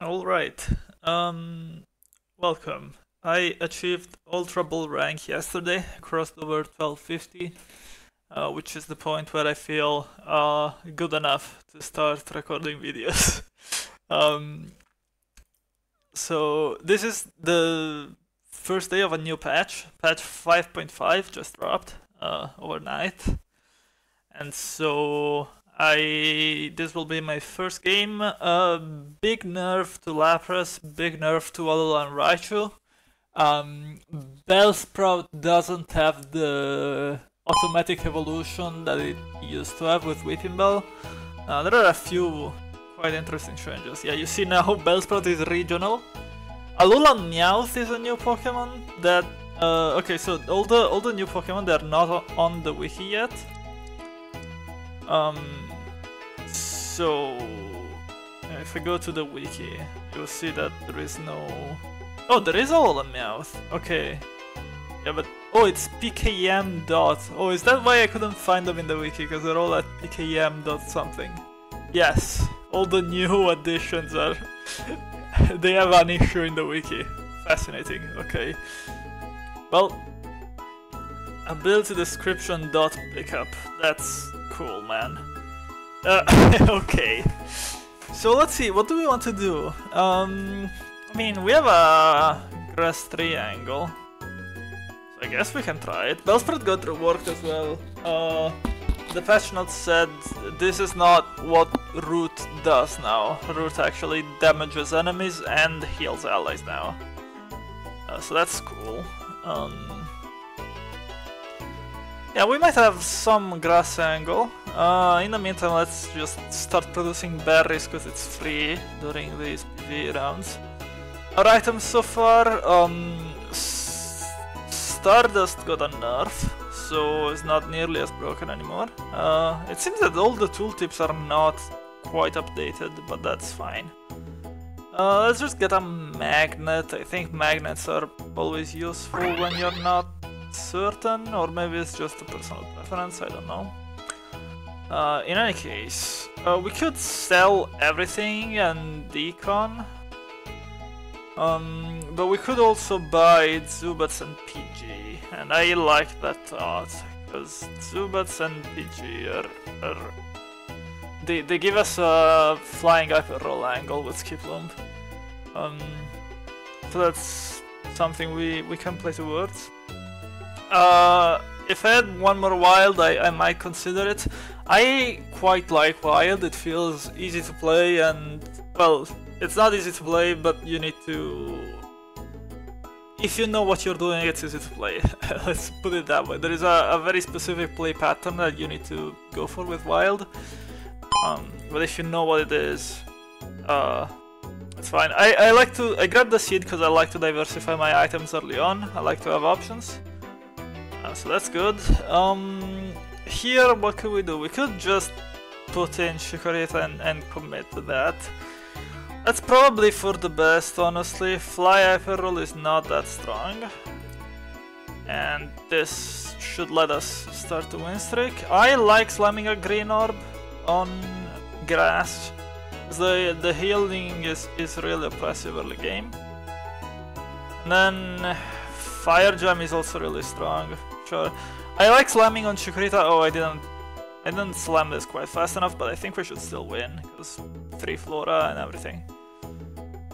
Alright, welcome. I achieved Ultra Bull rank yesterday, crossed over 1250, which is the point where I feel good enough to start recording videos. um, so this is the first day of a new patch. Patch 5.5 just dropped overnight. And so this will be my first game. Big nerf to Lapras, big nerf to Alolan Raichu. Bellsprout doesn't have the automatic evolution that it used to have with Weeping Bell. There are a few quite interesting changes. Yeah, you see now Bellsprout is regional. Alolan Meowth is a new Pokemon that okay, so all the new Pokemon, they're not on the wiki yet. So if I go to the wiki, you'll see that there is no... Oh, there is Alolan Meowth. Okay. Yeah, but... Oh, it's PKM dot... Oh, is that why I couldn't find them in the wiki? Because they're all at PKM dot something. Yes, all the new additions are... they have an issue in the wiki. Fascinating, okay. Well... Ability description dot pickup. That's cool, man. Okay. So let's see, what do we want to do? I mean, we have a grass triangle. So I guess we can try it. Bellsprout got reworked as well. The patch note said this is not what Root does now. Root actually damages enemies and heals allies now. So that's cool. Yeah, we might have some grass angle. In the meantime, let's just start producing berries because it's free during these PvE rounds. Our items so far, Stardust got a nerf, so it's not nearly as broken anymore. It seems that all the tooltips are not quite updated, but that's fine. Let's just get a magnet. I think magnets are always useful when you're not certain, or maybe it's just a personal preference, I don't know. In any case, we could sell everything and decon, but we could also buy Zubats and PG, and I like that thought, because Zubats and PG they give us a flying hyper roll angle with Skiplump, so that's something we can play towards. If I had one more wild, I might consider it. I quite like wild, it feels easy to play, and, well, it's not easy to play, but you need to... If you know what you're doing, it's easy to play. Let's put it that way. There is a very specific play pattern that you need to go for with wild. But if you know what it is, it's fine. I grab the seed because I like to diversify my items early on. I like to have options. So that's good. Here, what could we do? We could just put in Chikorita and commit to that. That's probably for the best, honestly. Fly Hyper Roll is not that strong. And this should let us start the win streak. I like slamming a green orb on grass. The healing is really oppressive early game. And then Fire Jam is also really strong. Sure. I like slamming on Chikorita. Oh, I didn't slam this quite fast enough, but I think we should still win, because 3 Flora and everything.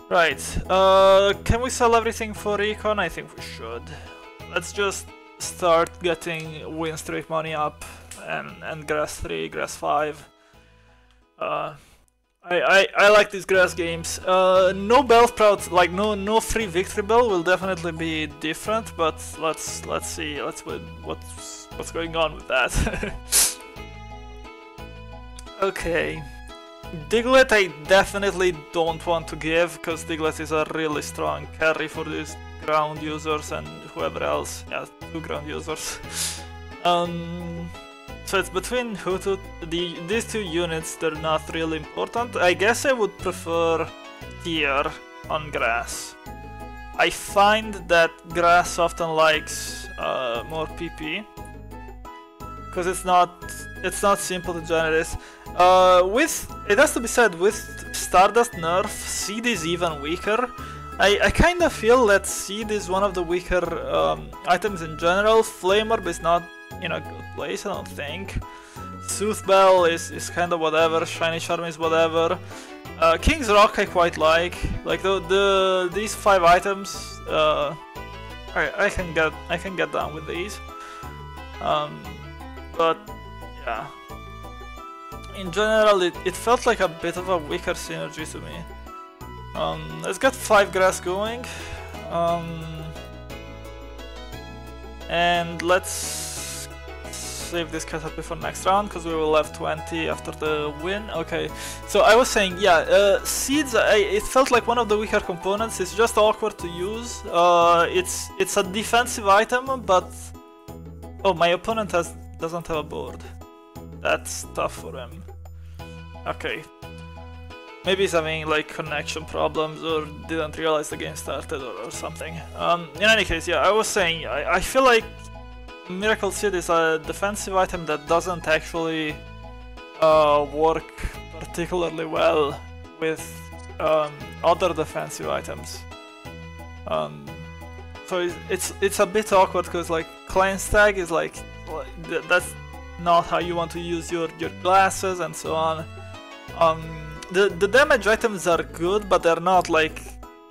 Right, can we sell everything for recon? I think we should. Let's just start getting win streak money up, and grass 3, grass 5. I like these grass games. No Bellsprout, like no free Victory Bell will definitely be different, but let's see what's going on with that. Okay, Diglett I definitely don't want to give, because Diglett is a really strong carry for these ground users and whoever else. Yeah, 2 ground users. So it's between these 2 units, they're not really important. I guess I would prefer Tier on grass. I find that grass often likes more PP, because it's not simple to generate. It has to be said, with Stardust nerf, Seed is even weaker. I kind of feel that Seed is one of the weaker items in general. Flame Orb is not in a good place, I don't think. Sooth Bell is kind of whatever. Shiny Charm is whatever. King's Rock I quite like. Like these 5 items, I can get down with these. But yeah, in general it felt like a bit of a weaker synergy to me. Let's get 5 grass going, and let's save this Caterpie for next round because we will have 20 after the win. Okay, so I was saying, yeah, seeds. It felt like one of the weaker components. It's just awkward to use. It's a defensive item, but oh, my opponent doesn't have a board. That's tough for him. Okay. Maybe he's having like connection problems or didn't realize the game started or something. In any case, yeah, I was saying, I feel like Miracle Seed is a defensive item that doesn't actually work particularly well with other defensive items. So it's a bit awkward because like Cleanse Tag is like, that's not how you want to use your glasses and so on. The damage items are good, but they're not like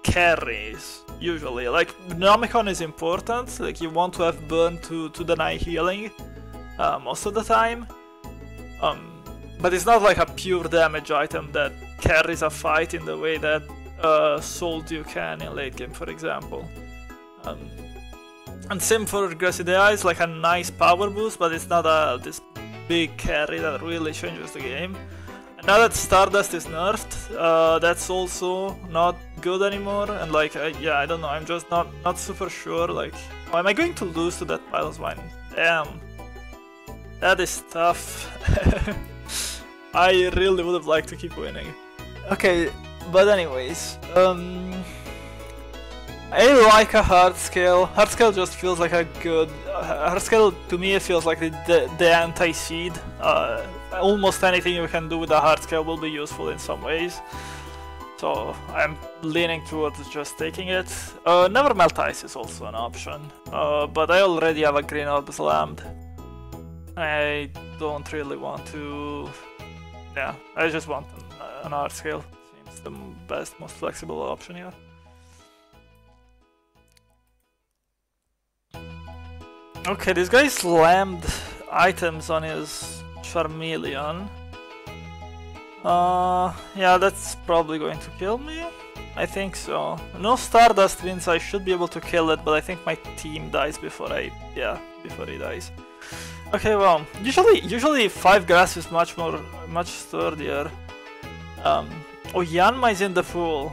carries usually. Like Nomicon is important, like you want to have burn to deny healing most of the time. But it's not like a pure damage item that carries a fight in the way that Soul Dew can in late game, for example. And same for Grassy Eyes, like a nice power boost, but it's not this big carry that really changes the game. And now that Stardust is nerfed, that's also not good anymore. And like, yeah, I don't know, I'm just not super sure. Like, oh, am I going to lose to that Pilot's Wine? Damn, that is tough. I really would have liked to keep winning. Okay, but anyways, I like a hard scale. Hard scale just feels like a good. Hard scale to me it feels like the anti-seed. Almost anything you can do with a hard scale will be useful in some ways. So I'm leaning towards just taking it. Never Melt Ice is also an option, but I already have a Green Orb slammed. I don't really want to. Yeah, I just want an hard scale. Seems the best, most flexible option here. Okay, this guy slammed items on his Charmeleon. Yeah, that's probably going to kill me. I think so. No Stardust means I should be able to kill it, but I think my team dies before before he dies. Okay, well, usually 5 grass is much sturdier. Oh, Yanma is in the pool.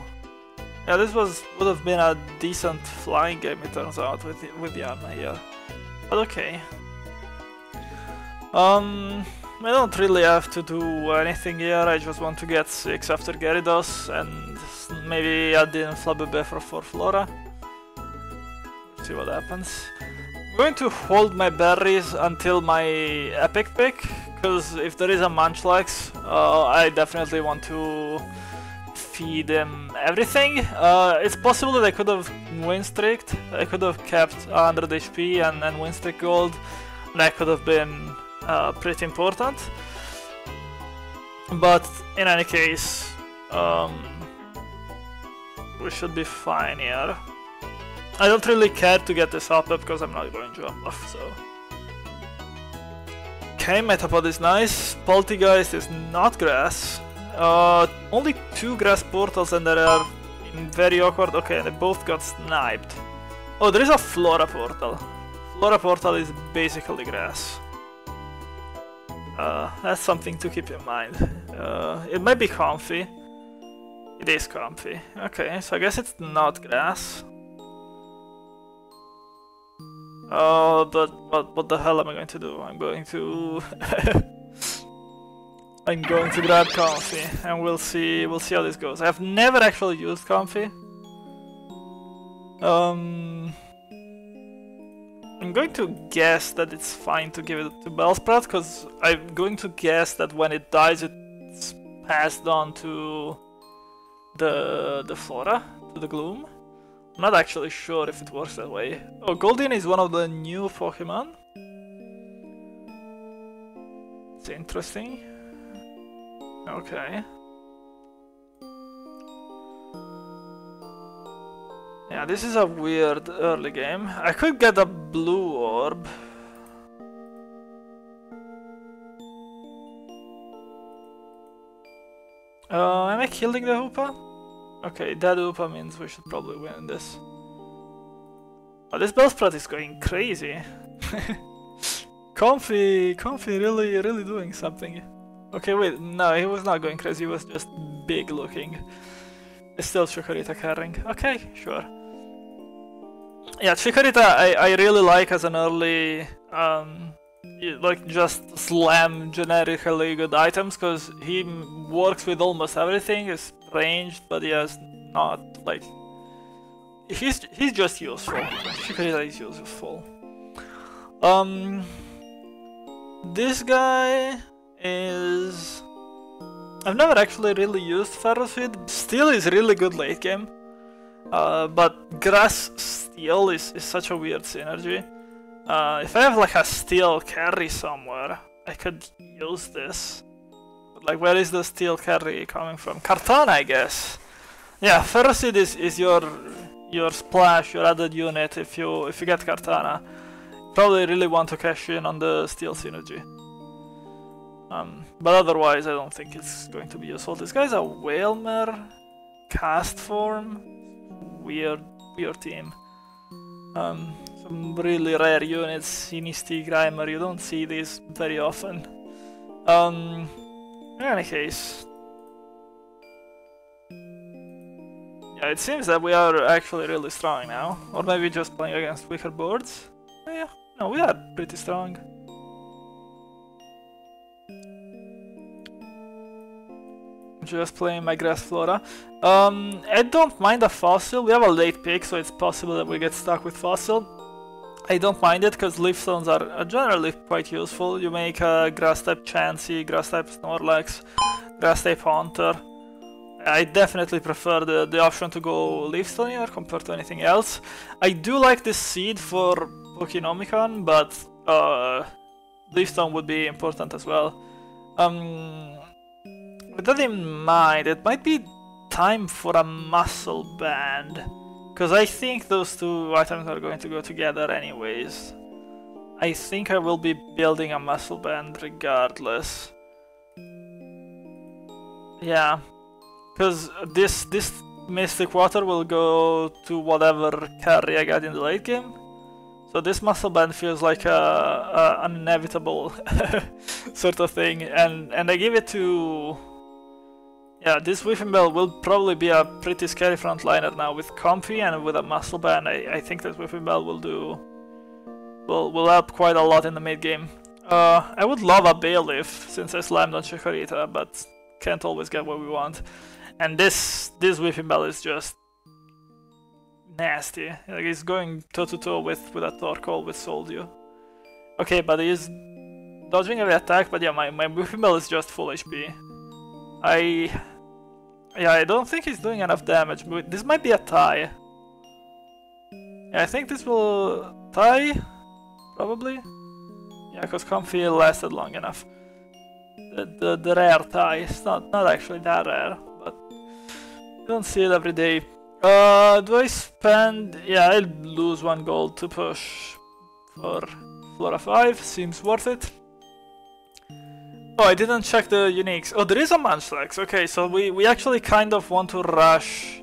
Yeah, this would have been a decent flying game, it turns out, with Yanma here. But okay. I don't really have to do anything here, I just want to get 6 after Gyarados and maybe add in Flabébé for Flora. See what happens. I'm going to hold my berries until my epic pick, because if there is a Munchlax, I definitely want to feed him everything. It's possible that I could have win streaked. I could have kept 100 HP and win streak gold. That could have been pretty important. But in any case, we should be fine here. I don't really care to get this up because I'm not going to jump off, so. Okay, Metapod is nice. Poltegeist is not grass. Only 2 grass portals and they are very awkward. Okay, they both got sniped. Oh, there is a Flora portal. Flora portal is basically grass. That's something to keep in mind. It might be comfy. It is comfy. Okay, so I guess it's not grass. But what the hell am I going to do? I'm going to I'm going to grab Comfy and we'll see how this goes. I've never actually used Comfy. I'm going to guess that it's fine to give it to Bellsprout, because I'm going to guess that when it dies it's passed on to the flora to the gloom. I'm not actually sure if it works that way. Oh, Goldeen is one of the new Pokemon. It's interesting. Okay. Yeah, this is a weird early game. I could get a blue orb. Am I killing the Hoopa? Okay, that Hoopa means we should probably win this. Oh, this Bellsprout is going crazy. Comfy really doing something. Okay, wait, no, he was not going crazy, he was just big looking. It's still Chikorita carrying. Okay, sure. Yeah, Chikorita I really like as an early, like just slam generically good items, because he works with almost everything, is ranged, but he has not, like, he's just useful. Chikorita is useful. This guy is... I've never actually really used Ferroseed. Steel is really good late game. But Grass Steel is such a weird synergy. If I have like a Steel carry somewhere, I could use this. But like, where is the Steel carry coming from? Kartana, I guess. Yeah, Ferroseed is your splash, your added unit if you get Kartana. Probably really want to cash in on the Steel synergy. But otherwise I don't think it's going to be useful. This guy's a Whalmer cast form. Weird team. Some really rare units, Sinisty, Grimer, you don't see these very often. In any case. Yeah, it seems that we are actually really strong now. Or maybe just playing against weaker boards. Yeah, no, we are pretty strong. Just playing my Grass Flora. I don't mind a Fossil. We have a late pick, so it's possible that we get stuck with Fossil. I don't mind it, because Leaf Stones are generally quite useful. You make a Grass-type Chansey, Grass-type Snorlax, Grass-type Haunter. I definitely prefer the option to go Leaf Stone here compared to anything else. I do like this seed for Pokénomicon, but Leaf Stone would be important as well. With that in mind, it might be time for a Muscle Band, because I think those two items are going to go together anyways. I think I will be building a Muscle Band regardless. Yeah, because this Mystic Water will go to whatever carry I got in the late game. So this Muscle Band feels like an inevitable sort of thing, and I give it to... Yeah, this Whiffing Bell will probably be a pretty scary frontliner now with Comfy, and with a Muscle Band I think that Whiffing Bell will help quite a lot in the mid game. I would love a Bailiff since I slammed on Chikorita, but can't always get what we want. And this Whiffing Bell is just nasty. Like, he's going toe to toe with a Torkoal with Soldew. Okay, but he's dodging every attack, but yeah, my Whiffing Bell is just full HP. I don't think he's doing enough damage, but this might be a tie. Yeah, I think this will tie, probably. Yeah, because Comfy lasted long enough. The rare tie, it's not actually that rare, but you don't see it every day. Do I spend... Yeah, I'll lose 1 gold to push for Flora 5, seems worth it. Oh, I didn't check the uniques. Oh, there is a Munchlax. Okay, so we actually kind of want to rush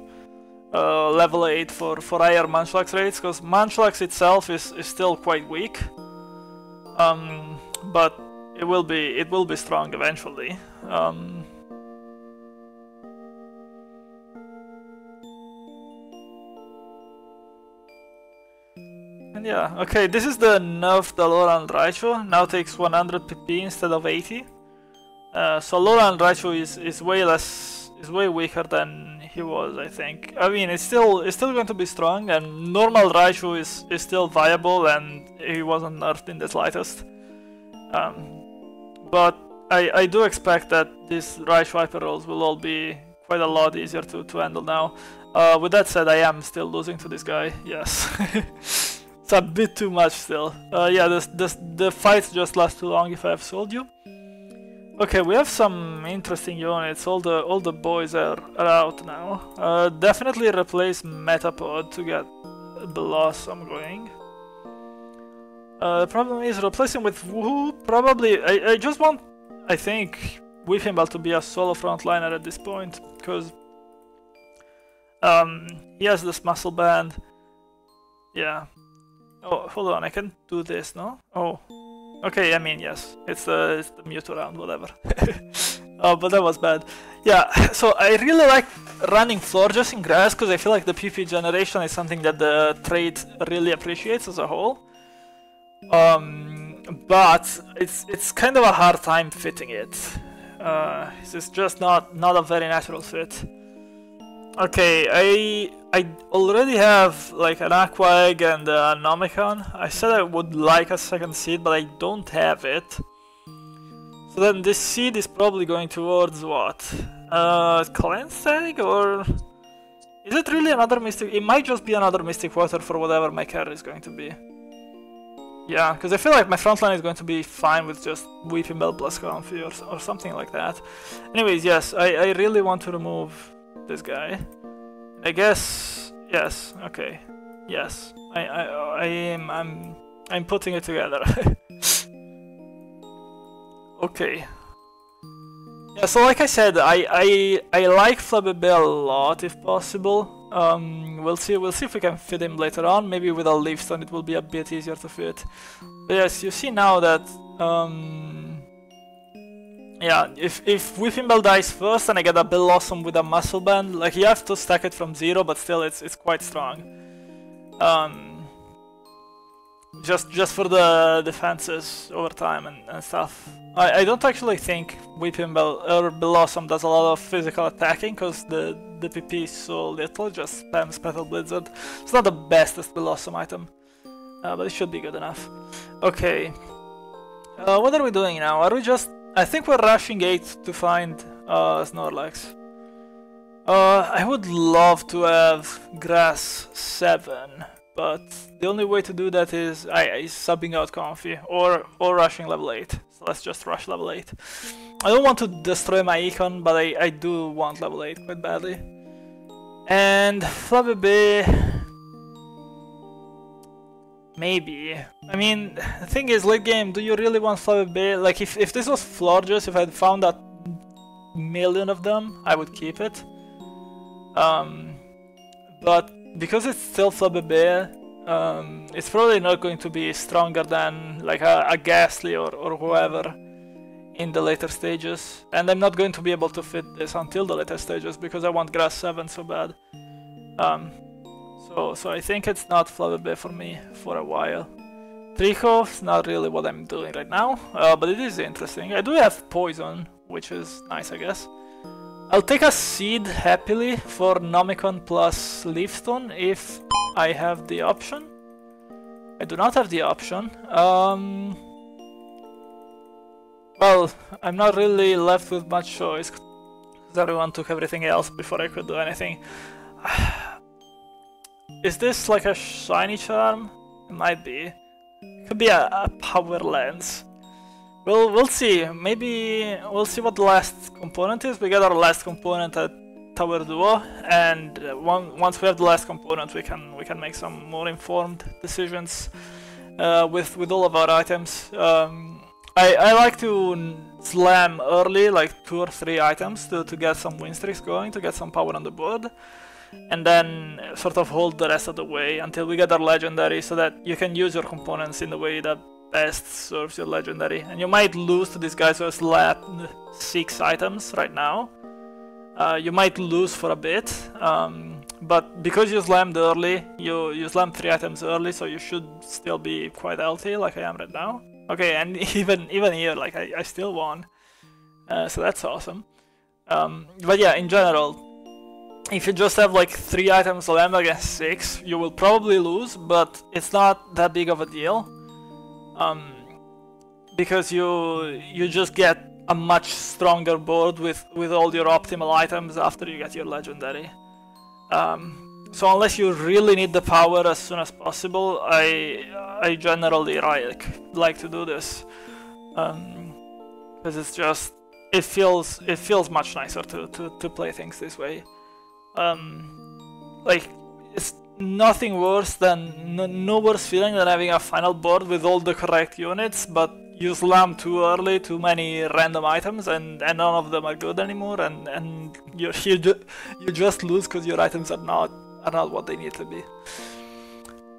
level 8 for higher Munchlax rates, because Munchlax itself is still quite weak. But it will be strong eventually. And yeah, okay, this is the nerfed Alolan Raichu. Now takes 100 PP instead of 80. So Alolan Raichu is way weaker than he was, I think. I mean, it's still going to be strong, and normal Raichu is still viable, and he wasn't nerfed in the slightest. But I do expect that these Raichu Hyper Rolls will all be quite a lot easier to handle now. With that said, I am still losing to this guy. Yes, it's a bit too much still. Yeah, the fight just lasts too long. If I have sold you. Okay, we have some interesting units. All the boys are out now. Definitely replace Metapod to get Blossom going. The problem is replacing with Woohoo. Probably, I just want, I think, Whipping Bell to be a solo frontliner at this point, because he has this muscle band. Yeah. Oh, hold on, I can do this, no? Oh. Okay, I mean, yes, it's the Mewtwo round, whatever. Oh, but that was bad. Yeah, so I really like running Florges in grass because I feel like the PP generation is something that the trade really appreciates as a whole. But it's kind of a hard time fitting it. It's just not a very natural fit. Okay, I already have like an Aqua Egg and a Nomicon. I said I would like a second seed, but I don't have it. So then this seed is probably going towards what? Cleanse Egg, or is it really another Mystic? It might just be another Mystic Water for whatever my carry is going to be. Yeah, because I feel like my front line is going to be fine with just Weeping Bell plus Comfy or something like that. Anyways, yes, I really want to remove this guy. I guess, yes, okay, yes, I'm putting it together. Okay. Yeah, so like I said, I like Flabébé a lot if possible. We'll see if we can fit him later on. Maybe with a Leaf Stone it will be a bit easier to fit. But yes, you see now that yeah, if Whipping Bell dies first and I get a Blossom with a Muscle Band, like you have to stack it from 0, but still it's quite strong. Just for the defenses over time and stuff. I don't actually think Whipping Bell or Blossom does a lot of physical attacking because the PP is so little, just spams Petal Blizzard. It's not the bestest Blossom item, but it should be good enough. Okay, what are we doing now? Are we just... I think we're rushing 8 to find Snorlax. I would love to have Grass 7, but the only way to do that is subbing out Comfy or rushing level 8. So let's just rush level 8. I don't want to destroy my econ, but I do want level 8 quite badly. And Flabébé... maybe. I mean, the thing is, late game, do you really want Flabébé? Like, if this was Florges, if I had found a million of them, I would keep it. But because it's still Flabébé, it's probably not going to be stronger than like a Ghastly or whoever in the later stages. And I'm not going to be able to fit this until the later stages because I want Grass 7 so bad. So I think it's not Flabébé for me for a while. Treehoof's not really what I'm doing right now, but it is interesting. I do have Poison, which is nice, I guess. I'll take a Seed happily for Nomicon plus Leafstone if I have the option. I do not have the option. Well, I'm not really left with much choice because everyone took everything else before I could do anything. Is this like a shiny charm? It might be. It could be a power lens. We'll see. Maybe we'll see what the last component is. We got our last component at Tower Duo, and once we have the last component, we can make some more informed decisions with all of our items. I like to slam early, like 2 or 3 items to get some win streaks going, to get some power on the board. And then sort of hold the rest of the way until we get our legendary, so that you can use your components in the way that best serves your legendary. And you might lose to these guys who have slapped 6 items right now. You might lose for a bit, but because you slammed early, you slammed 3 items early, so you should still be quite healthy like I am right now. Okay, and even here, like I still won, so that's awesome. But yeah, in general, if you just have like 3 items slammed against 6, you will probably lose, but it's not that big of a deal. Because you just get a much stronger board with all your optimal items after you get your legendary. So unless you really need the power as soon as possible, I generally like to do this, because it's just it feels much nicer to play things this way. Like, it's nothing worse than no worse feeling than having a final board with all the correct units, but you slam too early too many random items, and none of them are good anymore, and you just lose because your items are not what they need to be.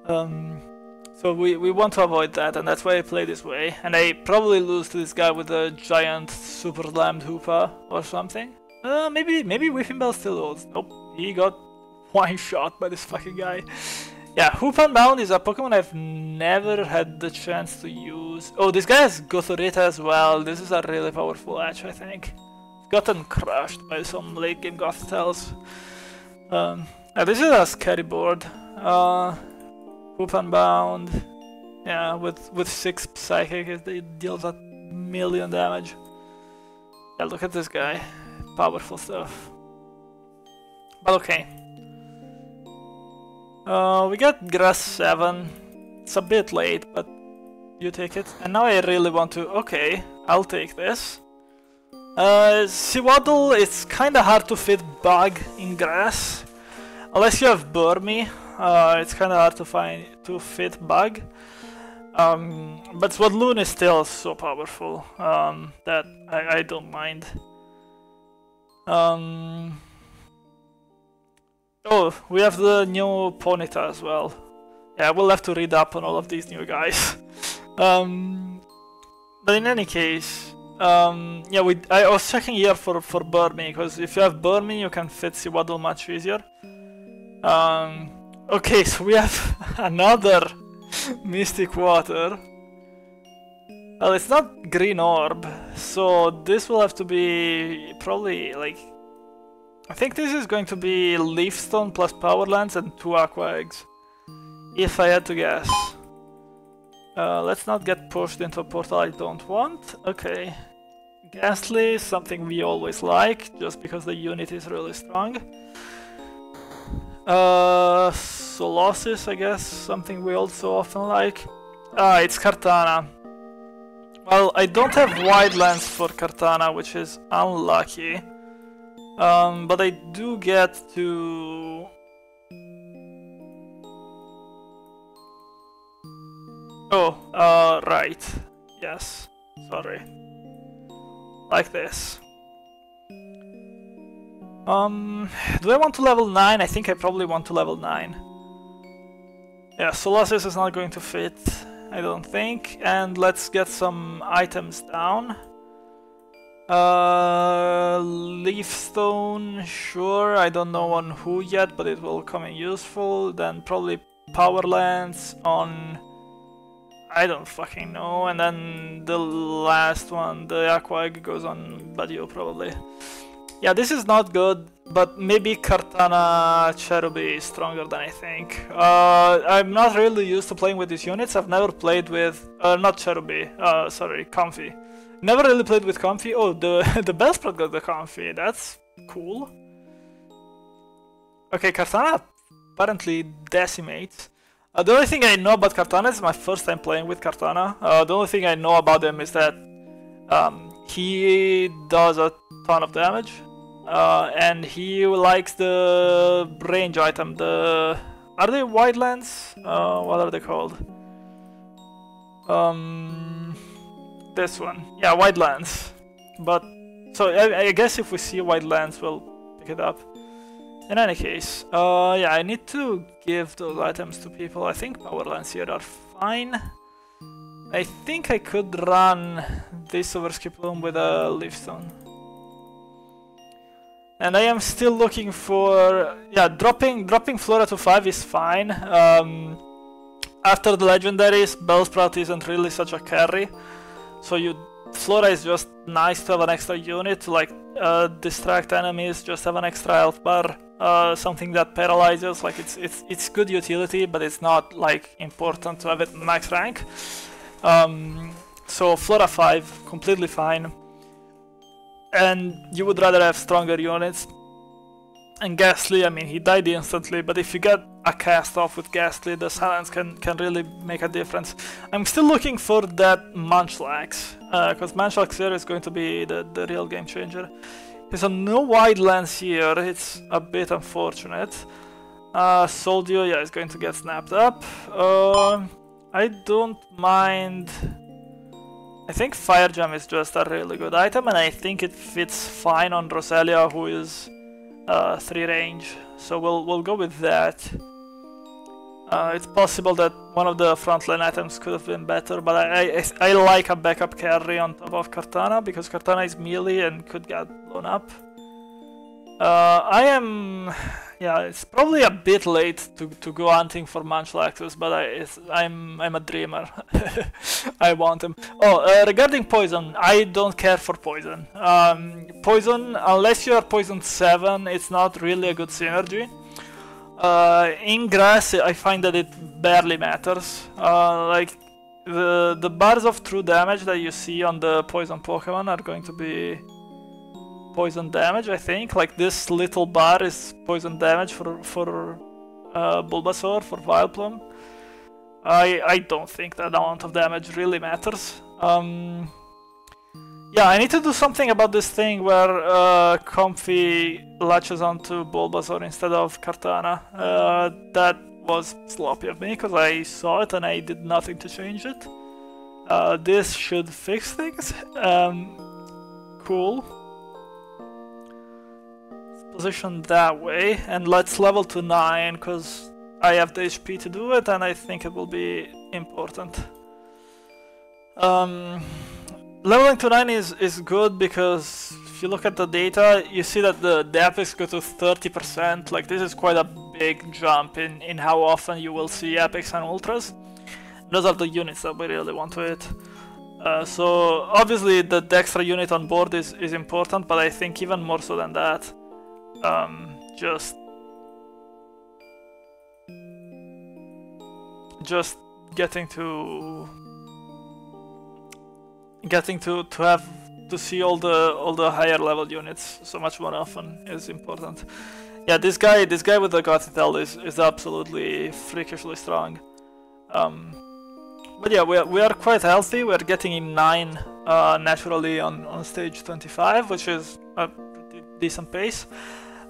So we want to avoid that, and that's why I play this way. And I probably lose to this guy with a giant super slammed Hoopa or something. Maybe Whiffing Bell still holds. Nope, he got one shot by this fucking guy. Yeah, Hoop and Bound is a Pokemon I've never had the chance to use. Oh, this guy has Gothorita as well. This is a really powerful edge, I think. It's gotten crushed by some late game Gothitels. This is a scary board. Hoop and Bound. Yeah, with 6 Psychic, it deals a million damage. Yeah, look at this guy. Powerful stuff. But okay. We got Grass 7. It's a bit late, but you take it. And now I really want to... Okay, I'll take this. Sewaddle, it's kinda hard to fit Bug in Grass. Unless you have Burmy, it's kinda hard to fit Bug. But Swadloon is still so powerful that I don't mind. Oh, we have the new Ponyta as well. Yeah, we'll have to read up on all of these new guys. But in any case, yeah, I was checking here for Burmy, because if you have Burmy, you can fit Sewaddle much easier. Okay, so we have another Mystic Water. Well, it's not Green Orb, so this will have to be probably like... I think this is going to be Leaf Stone plus Power Lance and 2 Aqua Eggs, if I had to guess. Let's not get pushed into a portal I don't want. Okay. Ghastly, something we always like, just because the unit is really strong. Solosis, I guess, something we also often like. It's Kartana. Well, I don't have Wide Lens for Kartana, which is unlucky. But I do get to... Oh, right. Yes, sorry. Like this. Do I want to level 9? I think I probably want to level 9. Yeah, Solosis is not going to fit, I don't think. And let's get some items down. Leaf Stone, sure, I don't know on who yet, but it will come in useful. Then probably Power Lance on... I don't fucking know. And then the last one, the Aqua Egg, goes on Badio probably. Yeah, this is not good, but maybe Kartana Cherubi is stronger than I think. I'm not really used to playing with these units. I've never played with... not Cherubi, sorry, Comfy. Never really played with Comfy. Oh, the Bellsprout got the Comfy. That's cool. Okay, Kartana apparently decimates. The only thing I know about Kartana is my first time playing with Kartana. The only thing I know about him is that he does a ton of damage. And he likes the range item. Are they Wide Lands? What are they called? This one. Yeah, Wide Lands. But, so I guess if we see Wide Lands, we'll pick it up. In any case, yeah, I need to give those items to people. I think Power Lands here are fine. I think I could run this over Skiploom with a Leaf Stone. And I am still looking for... Yeah, dropping Flora to 5 is fine. After the legendaries, Bellsprout isn't really such a carry. So Flora is just nice to have an extra unit to like distract enemies, just have an extra health bar, something that paralyzes. Like it's good utility, but it's not like important to have it max rank. So Flora 5, completely fine. and you would rather have stronger units. And Ghastly, I mean, he died instantly, but if you get a cast off with Ghastly, the silence can really make a difference. I'm still looking for that Munchlax, because Munchlax here is going to be the real game changer. There's no wide lens here, it's a bit unfortunate. Soldio, yeah, is going to get snapped up. I don't mind. I think Fire Gem is just a really good item, and I think it fits fine on Roselia, who is 3 range. So we'll go with that. It's possible that one of the frontline items could have been better, but I like a backup carry on top of Kartana, because Kartana is melee and could get blown up. Yeah, it's probably a bit late to go hunting for Munchlaxes, but I'm a dreamer. I want him. Oh, regarding poison, I don't care for poison. Poison, unless you are poison 7, it's not really a good synergy. In grass, I find that it barely matters. Like the bars of true damage that you see on the poison Pokemon are going to be poison damage, I think. Like this little bar is poison damage for Bulbasaur, for Vileplume. I don't think that amount of damage really matters. Yeah, I need to do something about this thing where Comfy latches onto Bulbasaur instead of Kartana. That was sloppy of me, because I saw it and I did nothing to change it. This should fix things. Cool. Position that way, and let's level to 9, because I have the HP to do it, and I think it will be important. Leveling to 9 is good, because if you look at the data, you see that the epics go to 30%. Like, this is quite a big jump in how often you will see epics and ultras. Those are the units that we really want to hit. So obviously the extra unit on board is important, but I think even more so than that, just getting to have to see all the higher level units so much more often is important. Yeah, this guy with the Gothitelle is absolutely freakishly strong. But yeah, we are quite healthy. We're getting in 9 naturally on stage 25, which is a pretty decent pace.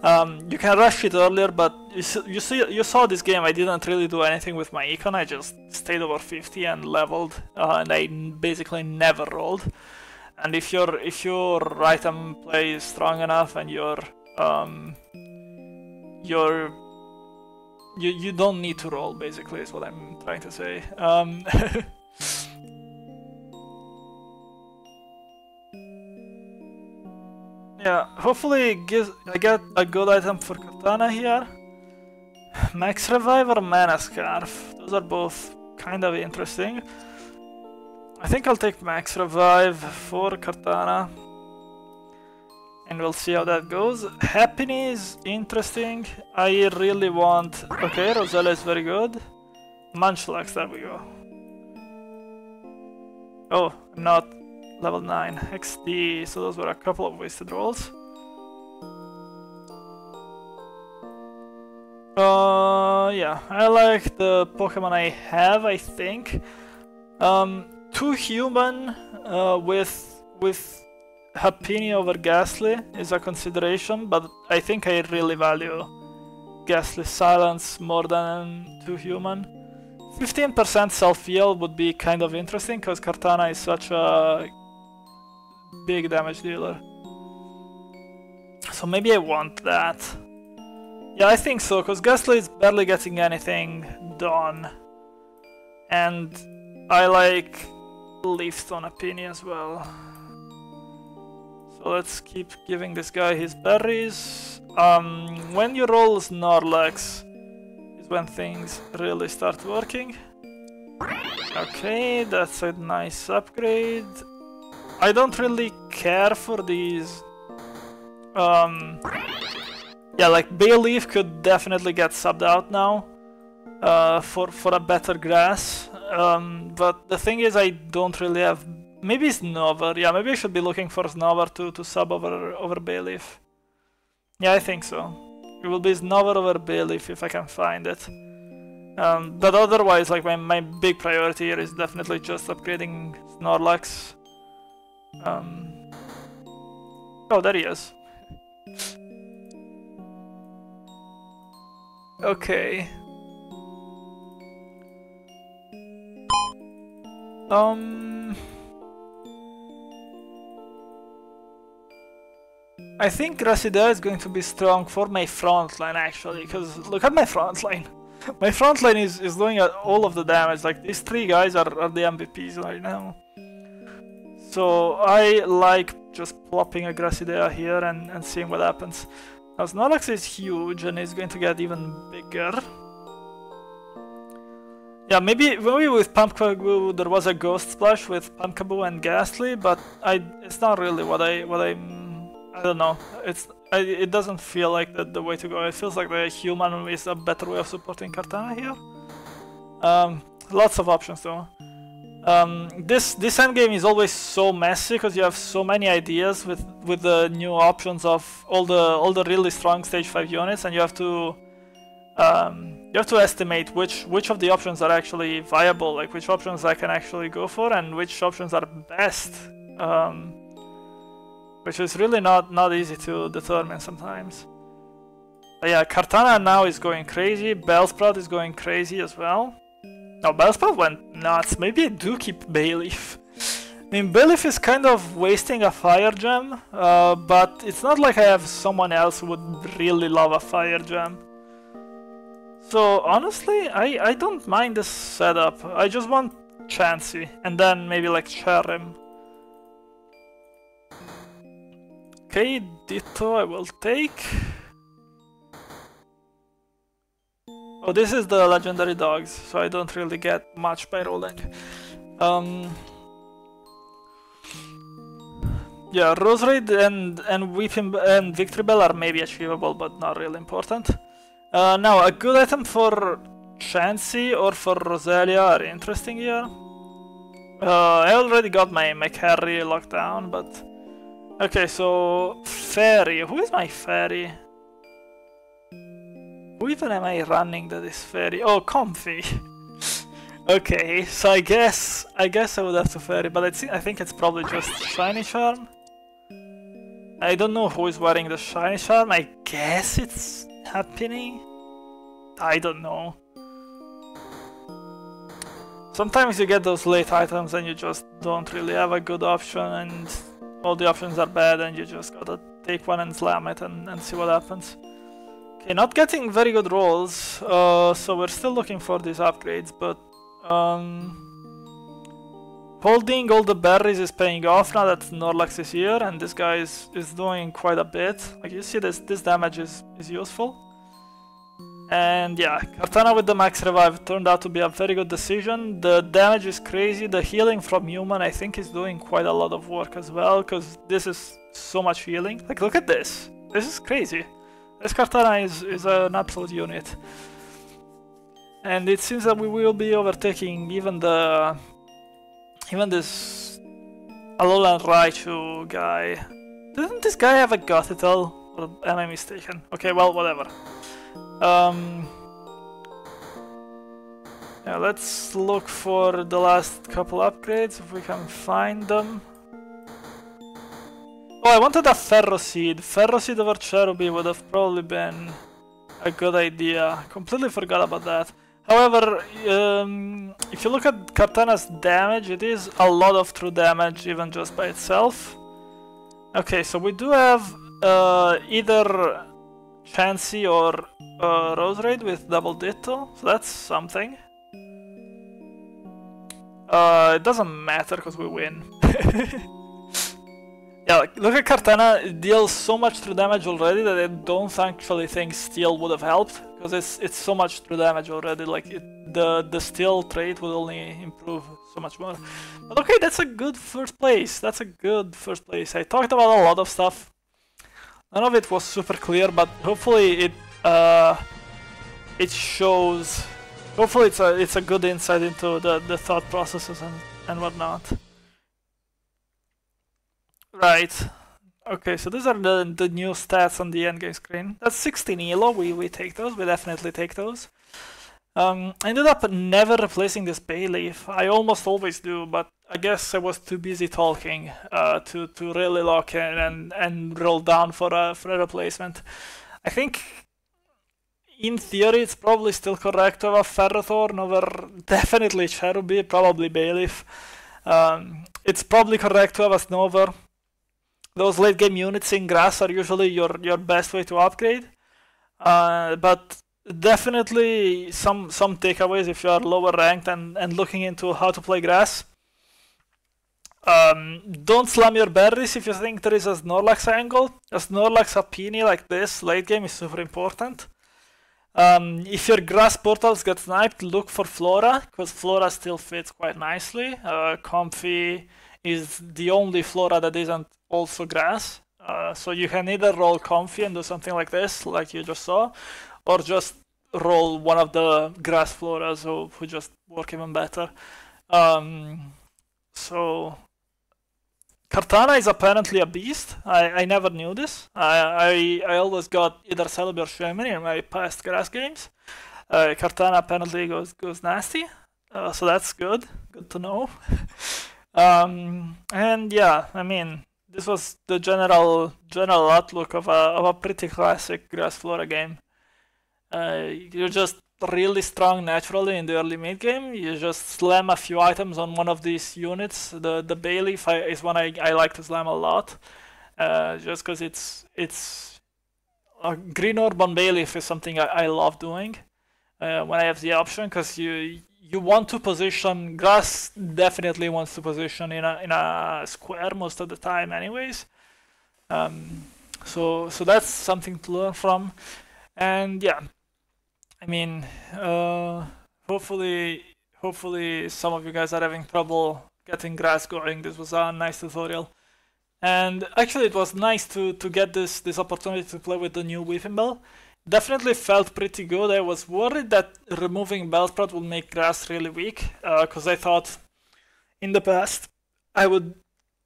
You can rush it earlier, but you saw this game. I didn't really do anything with my econ. I just stayed over 50 and leveled, and I basically never rolled. And if your item play is strong enough and you don't need to roll, basically, is what I'm trying to say. Yeah, hopefully I get a good item for Kartana here. Max Revive or Mana Scarf? Those are both kind of interesting. I think I'll take Max Revive for Kartana, and we'll see how that goes. Happiny is interesting. I really want... Okay, Rosella is very good. Munchlax, there we go. Oh, I'm not level 9. XD, so those were a couple of wasted rolls. Yeah, I like the Pokemon I have, I think. 2 human with Happiny over Ghastly is a consideration, but I think I really value Ghastly Silence more than 2 human. 15% self-heal would be kind of interesting, because Kartana is such a big damage dealer. So maybe I want that. Yeah, I think so, because Ghastly is barely getting anything done. And I like Leaf Stone Happiny as well. So let's keep giving this guy his berries. When you roll Snorlax is when things really start working. Okay, that's a nice upgrade. I don't really care for these. Yeah, like Bayleaf could definitely get subbed out now for a better grass. But the thing is, I don't really have maybe Snover. Yeah, maybe I should be looking for Snover to sub over Bayleaf. Yeah, I think so. It will be Snover over Bayleaf if I can find it. But otherwise, like my big priority here is definitely just upgrading Snorlax. Oh, there he is. Okay. I think Gracidea is going to be strong for my front line actually, because look at my front line. My front line is doing all of the damage. Like these three guys are the MVPs right now. So I like just plopping a Gracidea here and seeing what happens. Now Snorlax is huge and is going to get even bigger. Yeah, maybe with Pumpkaboo there was a Ghost Splash with Pumpkaboo and Ghastly, but it's not really what I don't know. It doesn't feel like the way to go. It feels like the human is a better way of supporting Kartana here. Lots of options though. This endgame is always so messy because you have so many ideas with the new options of all the really strong stage 5 units, and you have to estimate which of the options are actually viable, like which options I can actually go for and which options are best. Which is really not easy to determine sometimes. But yeah, Kartana now is going crazy. Bellsprout is going crazy as well. No, Bellsprout went nuts. Maybe I do keep Bayleaf. I mean, Bayleaf is kind of wasting a Fire Gem, but it's not like I have someone else who would really love a Fire Gem. So honestly, I don't mind this setup. I just want Chansey, and then maybe like Cherim. Okay, Ditto I will take. Oh, this is the legendary dogs, so I don't really get much by rolling. Yeah, Roserade and Weeping and Victory Bell are maybe achievable, but not really important. Now, a good item for Chansey or for Roselia are interesting here. I already got my carry locked down, but... Okay, so... Fairy. Who is my Fairy? Who even am I running that is Fairy? Oh, Comfy! Okay, so I guess I would have to Fairy, but I think it's probably just Shiny Charm. I don't know who is wearing the Shiny Charm. I guess it's Happiny? I don't know. Sometimes you get those late items and you just don't really have a good option and all the options are bad and you just gotta take one and slam it and see what happens. Okay, not getting very good rolls, so we're still looking for these upgrades, but holding all the berries is paying off now that Snorlax is here and this guy is doing quite a bit. Like you see this damage is useful. And yeah, Kartana with the max revive turned out to be a very good decision. The damage is crazy, the healing from human I think is doing quite a lot of work as well, because this is so much healing. Like look at this, this is crazy. This Kartana is an absolute unit. And it seems that we will be overtaking even this Alolan Raichu guy. Doesn't this guy have a Gothitelle? Or am I mistaken? Okay, well, whatever. Yeah, let's look for the last couple upgrades if we can find them. Oh, I wanted a Ferroseed. Ferroseed over Cherubi would have probably been a good idea. Completely forgot about that. However, if you look at Kartana's damage, it is a lot of true damage even just by itself. Okay, so we do have either Chansey or Roserade with double Ditto, so that's something. It doesn't matter because we win. Yeah, like, look at Kartana, it deals so much true damage already that I don't actually think Steel would have helped, because it's so much true damage already, like the Steel trait would only improve so much more. But okay, that's a good first place, that's a good first place. I talked about a lot of stuff. None of it was super clear, but hopefully it shows. Hopefully it's a good insight into the thought processes and whatnot. Right. Okay, so these are the new stats on the endgame screen. That's 16 elo, we take those, we definitely take those. I ended up never replacing this Bayleaf. I almost always do, but I guess I was too busy talking to really lock in and roll down for a replacement. I think in theory it's probably still correct to have a Ferrothorn over definitely Cherubi, probably Bayleaf. It's probably correct to have a Snover. Those late game units in grass are usually your best way to upgrade. But definitely some takeaways if you are lower ranked and looking into how to play grass. Don't slam your berries if you think there is a Snorlax angle. A Snorlax Apini like this late game is super important. If your grass portals get sniped, look for Flora, because Flora still fits quite nicely. Comfy is the only Flora that isn't also grass. So you can either roll Comfy and do something like this, like you just saw, or just roll one of the grass Floras who just work even better. So Kartana is apparently a beast. I never knew this. I always got either Celebi or Shaymin in my past grass games. Kartana apparently goes nasty, so that's good. Good to know. And yeah, I mean, this was the general outlook of a pretty classic grass Flora game. You're just really strong naturally in the early mid game. You just slam a few items on one of these units. The Bayleaf is one I like to slam a lot, just because it's a green orb on Bayleaf is something I love doing when I have the option, because you want to position. Grass definitely wants to position in a square most of the time, anyways. So that's something to learn from, and yeah. I mean, hopefully some of you guys are having trouble getting grass going. This was a nice tutorial, and actually it was nice to get this opportunity to play with the new Weepinbell. Definitely felt pretty good. I was worried that removing Bellsprout would make grass really weak, because I thought in the past I would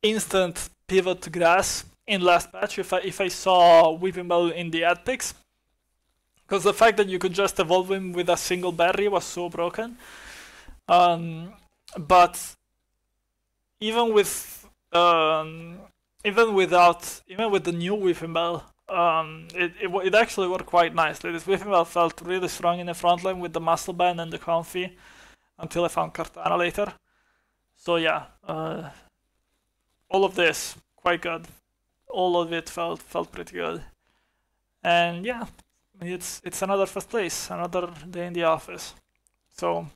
instant pivot to grass in last patch if I saw Weepinbell in the ad picks. Because the fact that you could just evolve him with a single berry was so broken. But even with the new Weepinbell, it actually worked quite nicely. This Weepinbell felt really strong in the front line with the muscle band and the Comfy, until I found Kartana later. So yeah, all of this quite good. All of it felt pretty good, and yeah. It's another first place, another day in the office. So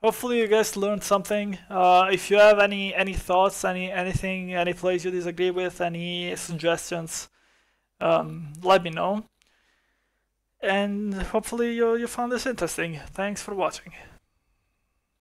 hopefully you guys learned something. If you have any thoughts, anything, any plays you disagree with, any suggestions, let me know. And hopefully you found this interesting. Thanks for watching.